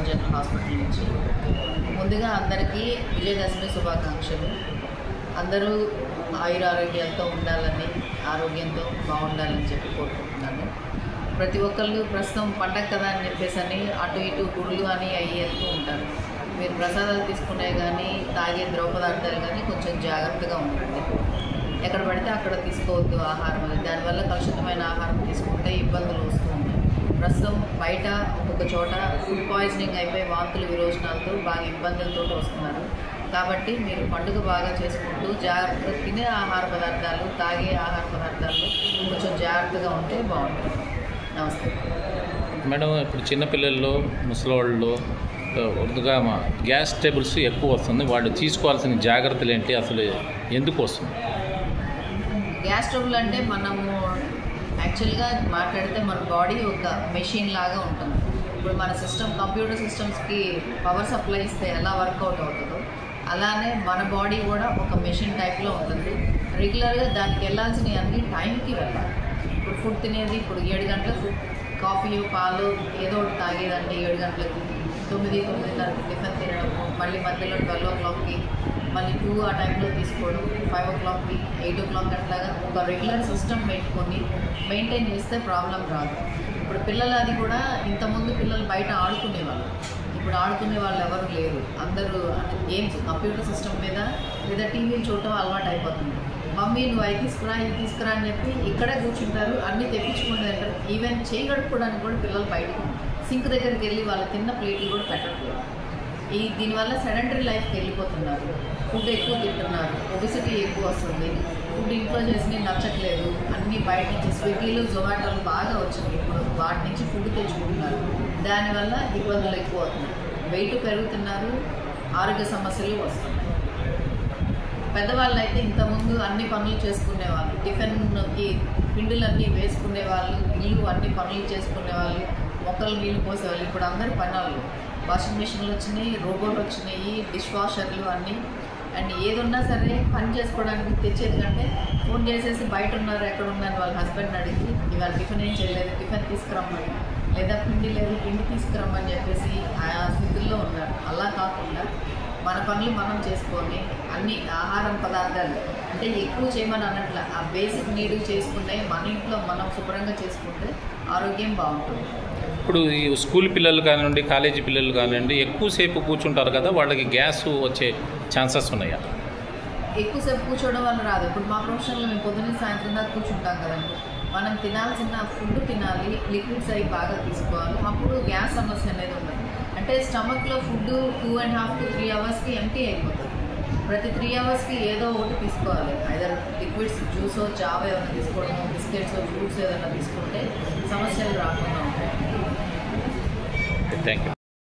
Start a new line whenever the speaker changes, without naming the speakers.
General hospital నుంచి. ముందుగా అందరికీ విజయదశమి శుభాకాంక్షలు. అందరూ ఆయురారోగ్యాలతో ఉండాలని, ఆరోగ్యంతో బాగుండాలని చెప్పి కోరుకుంటున్నాను. ప్రతి ఒక్కళ్ళు ప్రస్తుతం పండగ కదా అని చెప్పేసి అటు ఇటు గుడులు అని అయ్యేస్తూ ఉంటారు. మీరు ప్రసాదాలు తీసుకునే కానీ తాగే ద్రవ పదార్థాలు కానీ కొంచెం జాగ్రత్తగా ఉండండి. ఎక్కడ పడితే అక్కడ తీసుకోవద్దు ఆహారం. దానివల్ల కలుషితమైన ఆహారం తీసుకుంటే ఇబ్బందులు వస్తూ ఉంటాయి. ప్రస్తుతం బయట ఒక్కొక్క చోట ఫుడ్ పాయిజనింగ్ అయిపోయి వాంతులు విరోచనాలతో బాగా ఇబ్బందులతో వస్తున్నారు. కాబట్టి మీరు పండుగ బాగా చేసుకుంటూ జాగ్రత్తగా తినే ఆహార పదార్థాలు, తాగే ఆహార పదార్థాలు కొంచెం జాగ్రత్తగా ఉంటే బాగుంటుంది. నమస్తే
మేడం. ఇప్పుడు చిన్నపిల్లల్లో, ముసలివాళ్ళు వృద్ధిగా గ్యాస్ ట్రబుల్స్ ఎక్కువ వస్తుంది. వాళ్ళు తీసుకోవాల్సిన జాగ్రత్తలు ఏంటి, అసలు ఎందుకు వస్తుంది?
గ్యాస్ ట్రబుల్ అంటే మనము యాక్చువల్గా మాట్లాడితే మన బాడీ ఒక మెషిన్ లాగా ఉంటుంది. ఇప్పుడు మన సిస్టమ్, కంప్యూటర్ సిస్టమ్స్కి పవర్ సప్లై ఇస్తే ఎలా వర్కౌట్ అవుతుందో అలానే మన బాడీ కూడా ఒక మెషిన్ టైప్లో ఉంటుంది. రెగ్యులర్గా దానికి వెళ్ళాల్సినవి అన్నీ టైంకి వెళ్ళాలి. ఇప్పుడు ఫుడ్ తినేది ఇప్పుడు 7 గంటలకు కాఫీ, పాలు ఏదో ఒకటి తాగేదంటే 7 గంటలకి, 9-9:30కి టిఫిన్ తినడము, మళ్ళీ మధ్యలో 12 o'clockకి, మళ్ళీ 2 ఆ టైంలో తీసుకోవడం, 5 o'clockకి, 8 o'clock అట్లాగా ఒక రెగ్యులర్ సిస్టమ్ పెట్టుకొని మెయింటైన్ చేస్తే ప్రాబ్లం రాదు. ఇప్పుడు పిల్లలు అది కూడా ఇంతకుముందు పిల్లలు బయట ఆడుకునేవాళ్ళు, ఇప్పుడు ఆడుకునే వాళ్ళు ఎవరు లేరు. అందరూ గేమ్స్, కంప్యూటర్ సిస్టమ్ మీద లేదా టీవీలు చూడటం అలవాటు అయిపోతుంది. మమ్మీ నువ్వు అవి తీసుకురా, ఇది తీసుకురా అని చెప్పి ఇక్కడే కూర్చుంటారు, అన్నీ తెప్పించుకుని తింటారు. ఈవెన్ చేయి గడుపుకోవడానికి కూడా పిల్లలు బయటకు సింక్ దగ్గరికి వెళ్ళి వాళ్ళు తిన్న ప్లేట్లు కూడా పెట్టట్లేదు. దీనివల్ల సెడెంటరీ లైఫ్కి వెళ్ళిపోతున్నారు. ఫుడ్ ఎక్కువ తింటున్నారు, ఒబెసిటీ ఎక్కువ వస్తుంది. ఫుడ్ ఇంట్లో చేసి నచ్చట్లేదు, అన్నీ బయట నుంచి స్విగ్గీలు, జొమాటోలు బాగా వచ్చినాయి. ఇప్పుడు వాటి నుంచి ఫుడ్ తెచ్చుకుంటున్నారు. దానివల్ల ఇబ్బందులు ఎక్కువ అవుతున్నాయి. వెయిట్ పెరుగుతున్నారు, ఆరోగ్య సమస్యలు వస్తున్నాయి. పెద్దవాళ్ళు అయితే ఇంతకుముందు అన్ని పనులు చేసుకునేవాళ్ళు, టిఫిన్కి పిండిలన్నీ వేసుకునేవాళ్ళు, ఇల్లు అన్ని పనులు చేసుకునేవాళ్ళు, మొక్కలు నీళ్ళు పోసేవాళ్ళు. ఇప్పుడు అందరి పనులు వాషింగ్ మిషన్లు వచ్చినాయి, రోబోలు వచ్చినాయి, డిష్ వాషర్లు అన్నీ. అండ్ ఏది ఉన్నా సరే పని చేసుకోవడానికి తెచ్చేది కంటే ఫోన్ చేసేసి బయట ఉన్నారు, ఎక్కడ ఉన్నారు వాళ్ళ హస్బెండ్ అడిగి ఇవాళ టిఫిన్ ఏం చేయలేదు, టిఫిన్ తీసుకురమ్మని, లేదా పిండి లేదు పిండి తీసుకురమ్మని చెప్పేసి ఆ స్థితుల్లో ఉన్నారు. అలా కాకుండా మన పనులు మనం చేసుకొని అన్ని ఆహారం పదార్థాలు అంటే ఎక్కువ చేయమని అన్నట్ల ఆ బేసిక్ నీడ్ చేసుకుంటే మన ఇంట్లో మనం శుభ్రంగా చేసుకుంటే ఆరోగ్యం బాగుంటుంది.
ఇప్పుడు ఈ స్కూల్ పిల్లలు కానివ్వండి, కాలేజీ పిల్లలు కానివ్వండి, ఎక్కువసేపు కూర్చుంటారు కదా, వాళ్ళకి గ్యాస్ వచ్చే ఛాన్సెస్ ఉన్నాయా?
ఎక్కువసేపు కూర్చోవడం వల్ల రాదు. ఇప్పుడు మా ప్రొఫెషన్లో మేము పొద్దున్న సాయంత్రం దాకా కూర్చుంటాం కదండి. మనం తినాల్సిన ఫుడ్ తినాలి, లిక్విడ్స్ అవి బాగా తీసుకోవాలి, అప్పుడు గ్యాస్ సమస్య అనేది ఉండదు. అంటే స్టమక్లో ఫుడ్ 2.5 to 3 hours ఎంటీ అయిపోతుంది. ప్రతి 3 hours ఏదో ఒకటి తీసుకోవాలి. ఐదర్ లిక్విడ్స్, జ్యూసో, చావ ఏమైనా తీసుకోవడము, బిస్కెట్స్, ఫ్రూట్స్ ఏదైనా తీసుకుంటే సమస్యలు రాకుండా ఉంటాయి.
Thank you.